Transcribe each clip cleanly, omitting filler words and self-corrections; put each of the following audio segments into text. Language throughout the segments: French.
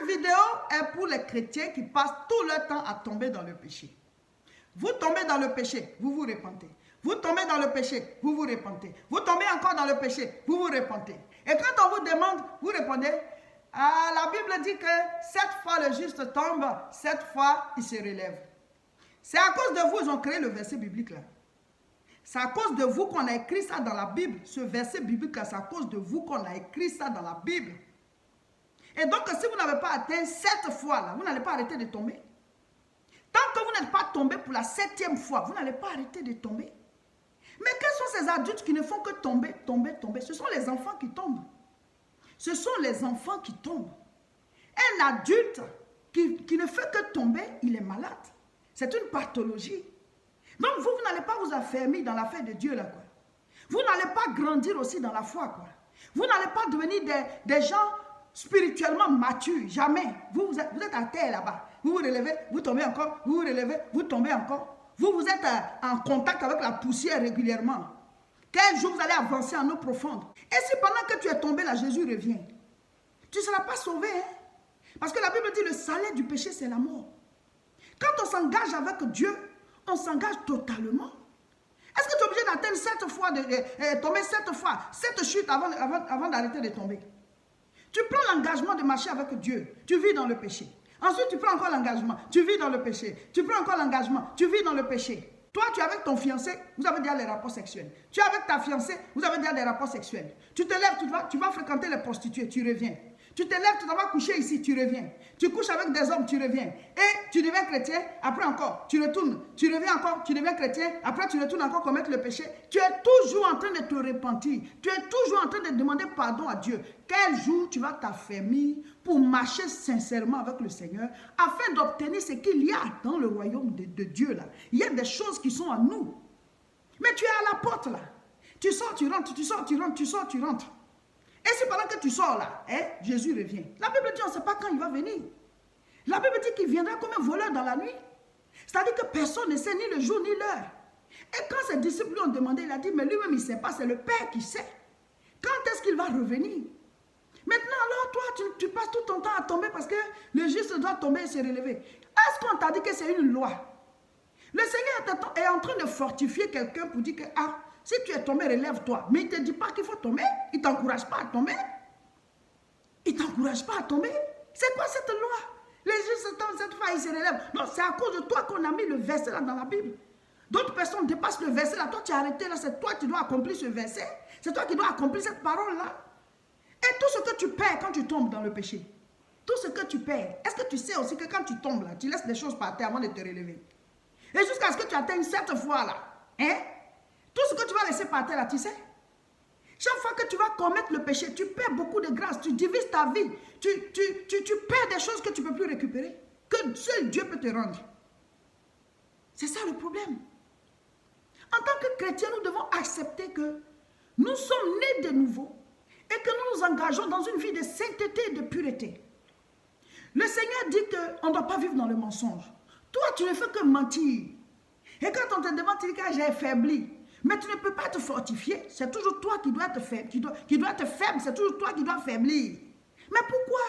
Cette vidéo est pour les chrétiens qui passent tout leur temps à tomber dans le péché. Vous tombez dans le péché, vous vous repentez. Vous tombez dans le péché, vous vous repentez. Vous tombez encore dans le péché, vous vous repentez. Et quand on vous demande, vous répondez, ah, la Bible dit que 7 fois le juste tombe, 7 fois il se relève. C'est à cause de vous qu'ils ont créé le verset biblique là. C'est à cause de vous qu'on a écrit ça dans la Bible. Ce verset biblique là, c'est à cause de vous qu'on a écrit ça dans la Bible. Et donc, si vous n'avez pas atteint 7 fois là, vous n'allez pas arrêter de tomber. Tant que vous n'êtes pas tombé pour la 7e fois, vous n'allez pas arrêter de tomber. Mais quels sont ces adultes qui ne font que tomber, tomber, tomber? Ce sont les enfants qui tombent. Ce sont les enfants qui tombent. Un adulte qui ne fait que tomber, il est malade. C'est une pathologie. Donc vous n'allez pas vous affermir dans l'affaire de Dieu là, quoi. Vous n'allez pas grandir aussi dans la foi, quoi. Vous n'allez pas devenir des gens spirituellement matures, jamais. Vous êtes à terre là-bas. Vous vous relevez, vous tombez encore, vous vous relevez, vous tombez encore. Vous êtes en contact avec la poussière régulièrement. Quel jour vous allez avancer en eau profonde? Et si pendant que tu es tombé là, Jésus revient, tu ne seras pas sauvé, hein? Parce que la Bible dit le salaire du péché, c'est la mort. Quand on s'engage avec Dieu, on s'engage totalement. Est-ce que tu es obligé d'atteindre 7 fois, tomber 7 fois, 7 chutes avant d'arrêter de tomber? Tu prends l'engagement de marcher avec Dieu, tu vis dans le péché. Ensuite, tu prends encore l'engagement, tu vis dans le péché. Tu prends encore l'engagement, tu vis dans le péché. Toi, tu es avec ton fiancé, vous avez déjà les rapports sexuels. Tu es avec ta fiancée, vous avez déjà des rapports sexuels. Tu te lèves, tu vas fréquenter les prostituées, tu reviens. Tu te lèves, tu vas coucher ici, tu reviens. Tu couches avec des hommes, tu reviens. Et tu deviens chrétien, après encore, tu retournes. Tu reviens encore, tu deviens chrétien, après tu retournes encore commettre le péché. Tu es toujours en train de te repentir. Tu es toujours en train de demander pardon à Dieu. Quel jour tu vas t'affermir pour marcher sincèrement avec le Seigneur afin d'obtenir ce qu'il y a dans le royaume de Dieu là. Il y a des choses qui sont à nous. Mais tu es à la porte là. Tu sors, tu rentres, tu sors, tu rentres, tu sors, tu rentres. Et c'est pendant que tu sors là, hein, Jésus revient. La Bible dit, on ne sait pas quand il va venir. La Bible dit qu'il viendra comme un voleur dans la nuit. C'est-à-dire que personne ne sait ni le jour ni l'heure. Et quand ses disciples lui ont demandé, il a dit, mais lui-même il ne sait pas, c'est le Père qui sait. Quand est-ce qu'il va revenir? Maintenant alors, toi, tu passes tout ton temps à tomber parce que le juste doit tomber et se relever. Est-ce qu'on t'a dit que c'est une loi? Le Seigneur est en train de fortifier quelqu'un pour dire que, ah, si tu es tombé, relève-toi. Mais il ne te dit pas qu'il faut tomber. Il ne t'encourage pas à tomber. Il ne t'encourage pas à tomber. C'est quoi cette loi? Les justes tombent, cette fois, ils se relèvent. Non, c'est à cause de toi qu'on a mis le verset là dans la Bible. D'autres personnes dépassent le verset là. Toi, tu es arrêté là. C'est toi qui dois accomplir ce verset. C'est toi qui dois accomplir cette parole là. Et tout ce que tu perds quand tu tombes dans le péché, tout ce que tu perds, est-ce que tu sais aussi que quand tu tombes là, tu laisses des choses par terre avant de te relever? Et jusqu'à ce que tu atteignes cette fois là, hein? Tout ce que tu vas laisser par terre là, tu sais. Chaque fois que tu vas commettre le péché, tu perds beaucoup de grâce, tu divises ta vie, tu perds des choses que tu ne peux plus récupérer, que seul Dieu peut te rendre. C'est ça le problème. En tant que chrétiens, nous devons accepter que nous sommes nés de nouveau et que nous nous engageons dans une vie de sainteté et de pureté. Le Seigneur dit qu'on ne doit pas vivre dans le mensonge. Toi, tu ne fais que mentir. Et quand on te demande, tu dis que j'ai faibli. Mais tu ne peux pas te fortifier. C'est toujours toi qui dois être faible. Qui doit être faible. C'est toujours toi qui dois faiblir. Mais pourquoi?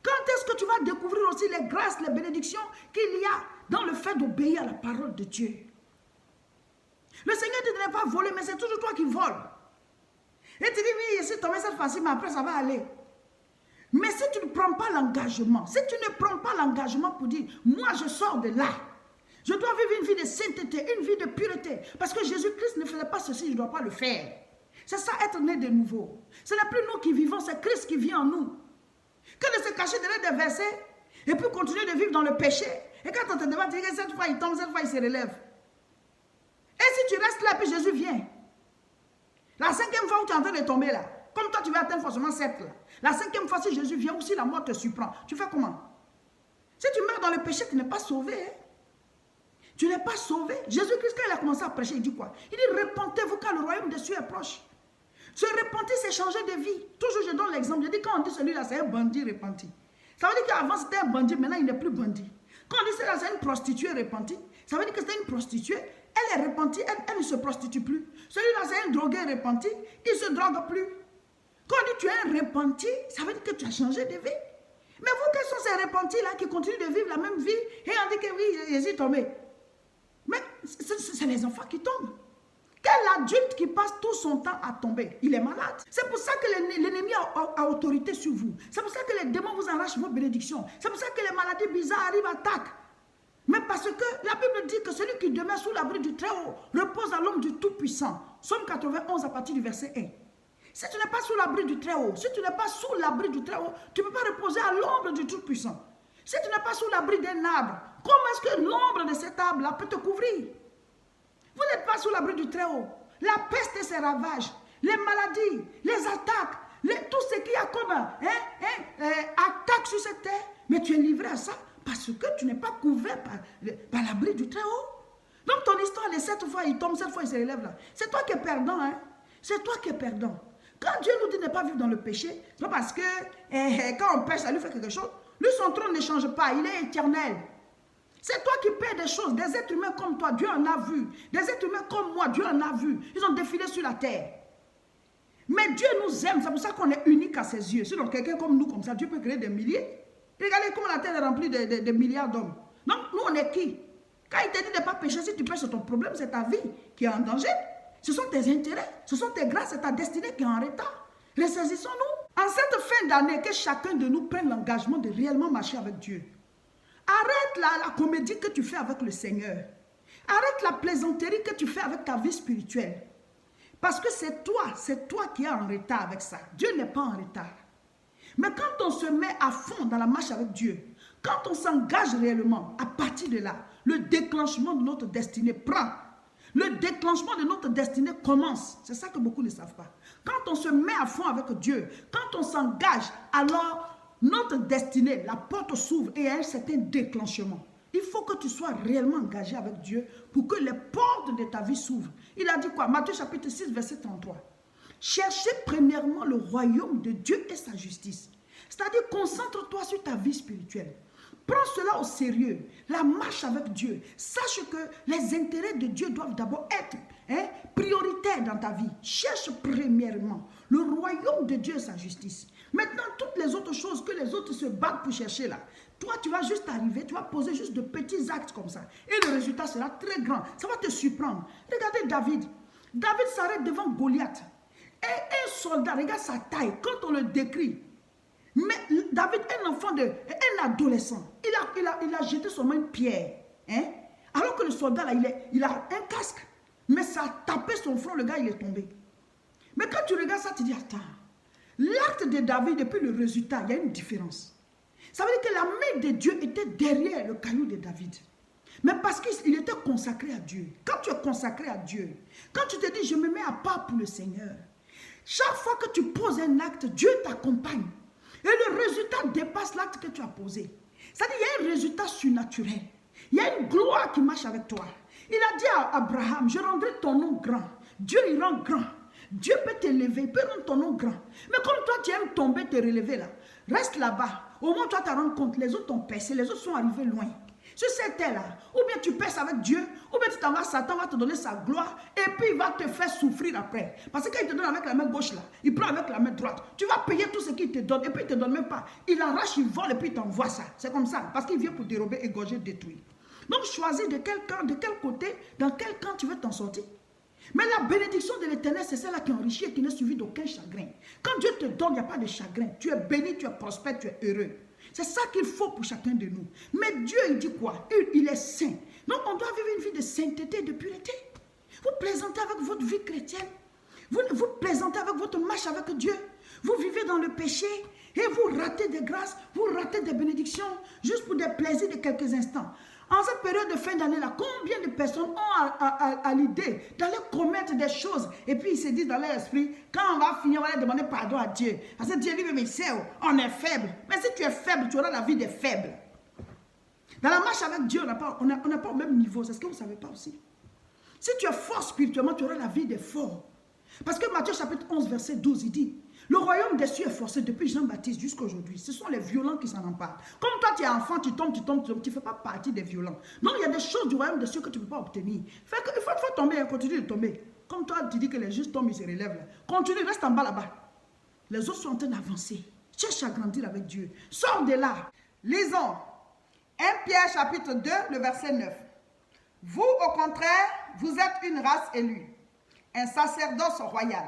Quand est-ce que tu vas découvrir aussi les grâces, les bénédictions qu'il y a dans le fait d'obéir à la parole de Dieu? Le Seigneur te dit de ne pas voler, mais c'est toujours toi qui voles. Et tu dis, oui, je suis tombé cette fois-ci, mais après ça va aller. Mais si tu ne prends pas l'engagement, si tu ne prends pas l'engagement pour dire, moi je sors de là, je dois vivre une vie de sainteté, une vie de pureté. Parce que Jésus-Christ ne faisait pas ceci, je ne dois pas le faire. C'est ça, être né de nouveau. Ce n'est plus nous qui vivons, c'est Christ qui vit en nous. Que de se cacher derrière des versets et puis continuer de vivre dans le péché. Et quand on te demande, tu dis que cette fois il tombe, cette fois il se relève. Et si tu restes là, puis Jésus vient. La 5e fois où tu es en train de tomber là, comme toi tu vas atteindre forcément 7 là. La 5e fois si Jésus vient ou si la mort te surprend, tu fais comment? Si tu meurs dans le péché, tu n'es pas sauvé. Hein? Tu n'es pas sauvé. Jésus-Christ, quand il a commencé à prêcher, il dit quoi? Il dit, repentez-vous car le royaume des cieux est proche. Se repentir, c'est changer de vie. Toujours, je donne l'exemple. Je dis, quand on dit celui-là, c'est un bandit repenti. Ça veut dire qu'avant, c'était un bandit, maintenant, il n'est plus bandit. Quand on dit celui-là, c'est une prostituée repentie, ça veut dire que c'était une prostituée. Elle est repentie, elle ne se prostitue plus. Celui-là, c'est un drogué repenti, il ne se drogue plus. Quand on dit tu es un repenti, ça veut dire que tu as changé de vie. Mais vous, quels sont ces repentis là qui continuent de vivre la même vie et on dit que oui, Jésus est tombé. Mais c'est les enfants qui tombent. Quel adulte qui passe tout son temps à tomber? Il est malade. C'est pour ça que l'ennemi a autorité sur vous. C'est pour ça que les démons vous arrachent vos bénédictions. C'est pour ça que les maladies bizarres arrivent, attaquent. Mais parce que la Bible dit que celui qui demeure sous l'abri du Très-Haut repose à l'homme du Tout-Puissant. Somme 91 à partir du verset 1. Si tu n'es pas sous l'abri du Très-Haut, si tu n'es pas sous l'abri du Très-Haut, tu ne peux pas reposer à l'ombre du Tout-Puissant. Si tu n'es pas sous l'abri d'un arbre, comment est-ce que l'ombre de cet arbre-là peut te couvrir? Vous n'êtes pas sous l'abri du Très-Haut. La peste et ses ravages, les maladies, les attaques, tout ce qu'il y a comme attaque sur cette terre, mais tu es livré à ça parce que tu n'es pas couvert par l'abri du Très-Haut. Donc ton histoire, les 7 fois il tombe, 7 fois il se relève là. C'est toi qui es perdant, hein? C'est toi qui es perdant. Quand Dieu nous dit de ne pas vivre dans le péché, c'est parce que quand on pêche, ça lui fait quelque chose. Lui, son trône ne change pas, il est éternel. C'est toi qui perds des choses. Des êtres humains comme toi, Dieu en a vu. Des êtres humains comme moi, Dieu en a vu. Ils ont défilé sur la terre. Mais Dieu nous aime, c'est pour ça qu'on est unique à ses yeux. Sinon, quelqu'un comme nous, comme ça, Dieu peut créer des milliers. Regardez comment la terre est remplie de milliards d'hommes. Donc, nous, on est qui? Quand il te dit de ne pas pécher, si tu pêches, c'est ton problème, c'est ta vie qui est en danger. Ce sont tes intérêts, ce sont tes grâces, c'est ta destinée qui est en retard. Ressaisissons-nous. En cette fin d'année, que chacun de nous prenne l'engagement de réellement marcher avec Dieu. Arrête la comédie que tu fais avec le Seigneur. Arrête la plaisanterie que tu fais avec ta vie spirituelle. Parce que c'est toi qui es en retard avec ça. Dieu n'est pas en retard. Mais quand on se met à fond dans la marche avec Dieu, quand on s'engage réellement, à partir de là, le déclenchement de notre destinée prend. Le déclenchement de notre destinée commence. C'est ça que beaucoup ne savent pas. Quand on se met à fond avec Dieu, quand on s'engage, alors notre destinée, la porte s'ouvre et il y a un certain déclenchement. Il faut que tu sois réellement engagé avec Dieu pour que les portes de ta vie s'ouvrent. Il a dit quoi? Matthieu chapitre 6, verset 33. Cherchez premièrement le royaume de Dieu et sa justice. C'est-à-dire, concentre-toi sur ta vie spirituelle. Prends cela au sérieux, la marche avec Dieu. Sache que les intérêts de Dieu doivent d'abord être prioritaires dans ta vie. Cherche premièrement le royaume de Dieu et sa justice. Maintenant, toutes les autres choses que les autres se battent pour chercher là, toi, tu vas juste arriver, tu vas poser juste de petits actes comme ça. Et le résultat sera très grand. Ça va te surprendre. Regardez David. David s'arrête devant Goliath. Et un soldat, regarde sa taille, quand on le décrit. Mais David, un adolescent, il a jeté seulement une pierre. Hein? Alors que le soldat, là, il a un casque. Mais ça a tapé son front, le gars, il est tombé. Mais quand tu regardes ça, tu dis, attends, l'acte de David et puis le résultat, il y a une différence. Ça veut dire que la main de Dieu était derrière le caillou de David. Mais parce qu'il était consacré à Dieu. Quand tu es consacré à Dieu, quand tu te dis, je me mets à part pour le Seigneur, chaque fois que tu poses un acte, Dieu t'accompagne. Et le résultat dépasse l'acte que tu as posé. C'est-à-dire qu'il y a un résultat surnaturel. Il y a une gloire qui marche avec toi. Il a dit à Abraham, je rendrai ton nom grand. Dieu, il rend grand. Dieu peut t'élever, il peut rendre ton nom grand. Mais comme toi, tu aimes tomber, te relever là, reste là-bas. Au moins, toi, tu te rends compte, les autres t'ont percé, les autres sont arrivés loin. Sur cette terre-là, ou bien tu perces avec Dieu, ou bien tu t'en vas, Satan va te donner sa gloire, et puis il va te faire souffrir après. Parce que quand il te donne avec la main gauche là, il prend avec la main droite. Tu vas payer tout ce qu'il te donne, et puis il ne te donne même pas. Il arrache, il vole, et puis il t'envoie ça. C'est comme ça, parce qu'il vient pour dérober, égorger, détruire. Donc choisis de quel camp, de quel côté, dans quel camp tu veux t'en sortir. Mais la bénédiction de l'Éternel, c'est celle-là qui enrichit et qui n'est suivie d'aucun chagrin. Quand Dieu te donne, il n'y a pas de chagrin. Tu es béni, tu es prospère, tu es heureux. C'est ça qu'il faut pour chacun de nous. Mais Dieu, il dit quoi? Il est saint. Donc, on doit vivre une vie de sainteté et de pureté. Vous plaisantez avec votre vie chrétienne. Vous plaisantez avec votre marche avec Dieu. Vous vivez dans le péché et vous ratez des grâces, vous ratez des bénédictions, juste pour des plaisirs de quelques instants. En cette période de fin d'année là, combien de personnes ont à l'idée d'aller commettre des choses et puis ils se disent dans leur esprit, quand on va finir, on va aller demander pardon à Dieu. Parce que Dieu lui-même il sait, on est faible. Mais si tu es faible, tu auras la vie des faibles. Dans la marche avec Dieu, on n'a pas au même niveau. C'est ce que vous ne savez pas aussi. Si tu es fort spirituellement, tu auras la vie des forts. Parce que Matthieu chapitre 11, verset 12, il dit, le royaume des cieux est forcé depuis Jean-Baptiste jusqu'à aujourd'hui. Ce sont les violents qui s'en emparent. Comme toi, tu es enfant, tu tombes, tu ne fais pas partie des violents. Donc, il y a des choses du royaume des cieux que tu ne peux pas obtenir. Il faut tomber, continue de tomber. Comme toi, tu dis que les justes tombent, ils se relèvent là. Continue, reste en bas là-bas. Les autres sont en train d'avancer. Cherche à grandir avec Dieu. Sors de là. Lisons 1 Pierre chapitre 2, le verset 9. Vous, au contraire, vous êtes une race élue, un sacerdoce royal,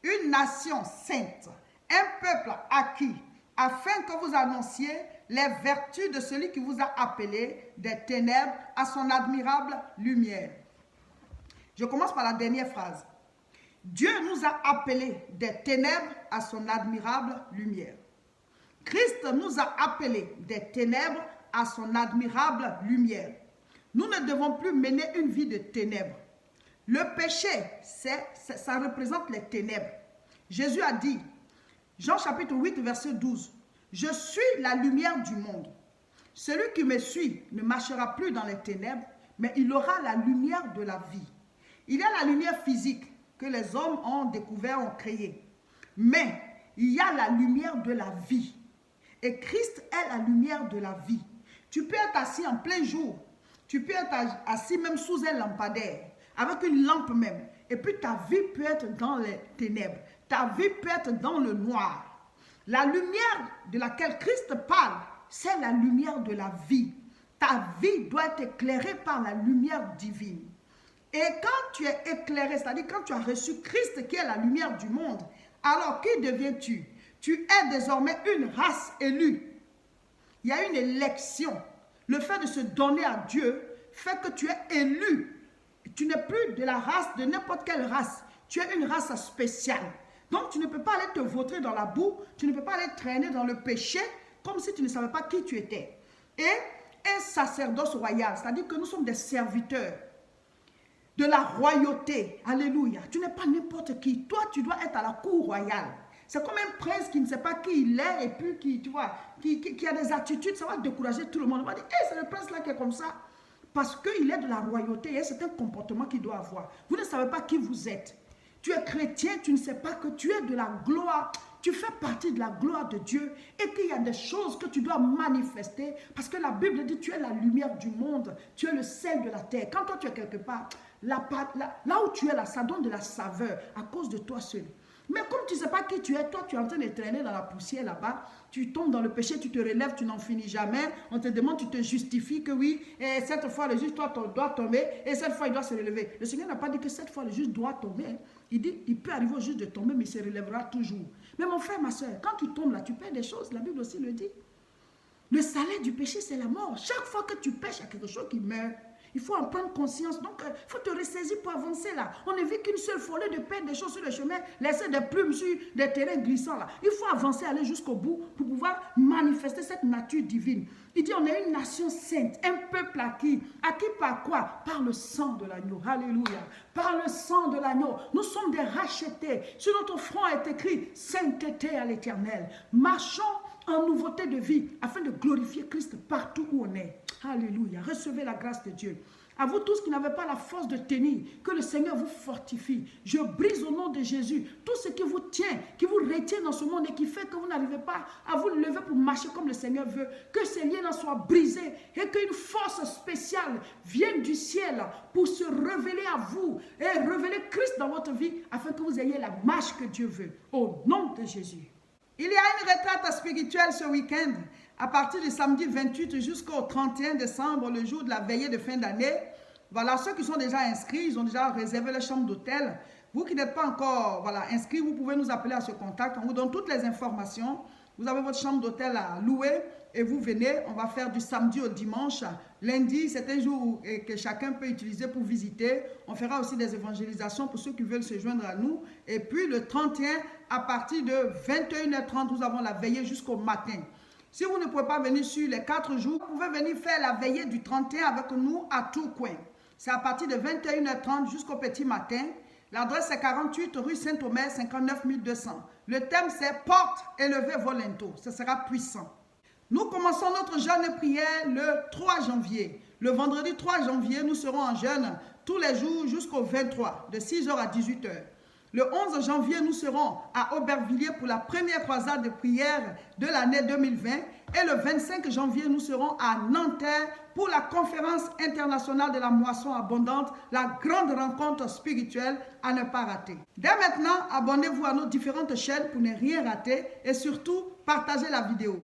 une nation sainte, un peuple acquis, afin que vous annonciez les vertus de celui qui vous a appelé des ténèbres à son admirable lumière. Je commence par la dernière phrase. Dieu nous a appelés des ténèbres à son admirable lumière. Christ nous a appelés des ténèbres à son admirable lumière. Nous ne devons plus mener une vie de ténèbres. Le péché, ça représente les ténèbres. Jésus a dit, Jean chapitre 8, verset 12, « Je suis la lumière du monde. Celui qui me suit ne marchera plus dans les ténèbres, mais il aura la lumière de la vie. » Il y a la lumière physique que les hommes ont découvert, ont créée. Mais il y a la lumière de la vie. Et Christ est la lumière de la vie. Tu peux être assis en plein jour. Tu peux être assis même sous un lampadaire, avec une lampe même. Et puis ta vie peut être dans les ténèbres. Ta vie peut être dans le noir. La lumière de laquelle Christ parle, c'est la lumière de la vie. Ta vie doit être éclairée par la lumière divine. Et quand tu es éclairé, c'est-à-dire quand tu as reçu Christ qui est la lumière du monde, alors qui deviens-tu? Tu es désormais une race élue. Il y a une élection. Le fait de se donner à Dieu fait que tu es élu. Tu n'es plus de la race, de n'importe quelle race. Tu es une race spéciale. Donc tu ne peux pas aller te vautrer dans la boue, tu ne peux pas aller traîner dans le péché comme si tu ne savais pas qui tu étais. Et un sacerdoce royal, c'est-à-dire que nous sommes des serviteurs de la royauté. Alléluia. Tu n'es pas n'importe qui. Toi, tu dois être à la cour royale. C'est comme un prince qui ne sait pas qui il est et puis qui a des attitudes, ça va décourager tout le monde. On va dire, hey, c'est le prince là qui est comme ça. Parce qu'il est de la royauté et c'est un comportement qu'il doit avoir. Vous ne savez pas qui vous êtes. Tu es chrétien, tu ne sais pas que tu es de la gloire. Tu fais partie de la gloire de Dieu et qu'il y a des choses que tu dois manifester parce que la Bible dit tu es la lumière du monde, tu es le sel de la terre. Quand toi tu es quelque part, là où tu es là, ça donne de la saveur à cause de toi seul. Mais comme tu ne sais pas qui tu es, toi tu es en train de traîner dans la poussière là-bas, tu tombes dans le péché, tu te relèves, tu n'en finis jamais, on te demande, tu te justifies que oui, et cette fois le juge doit tomber, et cette fois il doit se relever. Le Seigneur n'a pas dit que cette fois le juge doit tomber, il dit, il peut arriver au juge de tomber, mais il se relèvera toujours. Mais mon frère, ma soeur, quand tu tombes là, tu perds des choses, la Bible aussi le dit. Le salaire du péché, c'est la mort. Chaque fois que tu pêches, il y a quelque chose qui meurt. Il faut en prendre conscience. Donc, il faut te ressaisir pour avancer là. On ne vit qu'une seule fois, de perdre des choses sur le chemin, laisser des plumes sur des terrains glissants là. Il faut avancer, aller jusqu'au bout pour pouvoir manifester cette nature divine. Il dit, on est une nation sainte, un peuple acquis. Acquis par quoi? Par le sang de l'agneau. Alléluia. Par le sang de l'agneau. Nous sommes des rachetés. Sur notre front est écrit, sainteté à l'Éternel. Marchons en nouveauté de vie, afin de glorifier Christ partout où on est. Alléluia. Recevez la grâce de Dieu. À vous tous qui n'avez pas la force de tenir, que le Seigneur vous fortifie. Je brise au nom de Jésus tout ce qui vous tient, qui vous retient dans ce monde et qui fait que vous n'arrivez pas à vous lever pour marcher comme le Seigneur veut. Que ces liens soient brisés et qu'une force spéciale vienne du ciel pour se révéler à vous et révéler Christ dans votre vie afin que vous ayez la marche que Dieu veut. Au nom de Jésus. Il y a une retraite spirituelle ce week-end, à partir du samedi 28 jusqu'au 31 décembre, le jour de la veillée de fin d'année. Voilà, ceux qui sont déjà inscrits, ils ont déjà réservé leur chambre d'hôtel. Vous qui n'êtes pas encore inscrits, vous pouvez nous appeler à ce contact. On vous donne toutes les informations. Vous avez votre chambre d'hôtel à louer et vous venez. On va faire du samedi au dimanche. Lundi, c'est un jour que chacun peut utiliser pour visiter. On fera aussi des évangélisations pour ceux qui veulent se joindre à nous. Et puis le 31, à partir de 21h30, nous avons la veillée jusqu'au matin. Si vous ne pouvez pas venir sur les 4 jours, vous pouvez venir faire la veillée du 31 avec nous à Tourcoing. C'est à partir de 21h30 jusqu'au petit matin. L'adresse est 48 rue Saint-Omer, 59 200. Le thème c'est « Porte élevée volento ». Ce sera puissant. Nous commençons notre jeûne prière le 3 janvier. Le vendredi 3 janvier, nous serons en jeûne tous les jours jusqu'au 23, de 6h à 18h. Le 11 janvier, nous serons à Aubervilliers pour la première croisade de prière de l'année 2020. Et le 25 janvier, nous serons à Nanterre pour la conférence internationale de la moisson abondante, la grande rencontre spirituelle à ne pas rater. Dès maintenant, abonnez-vous à nos différentes chaînes pour ne rien rater et surtout, partagez la vidéo.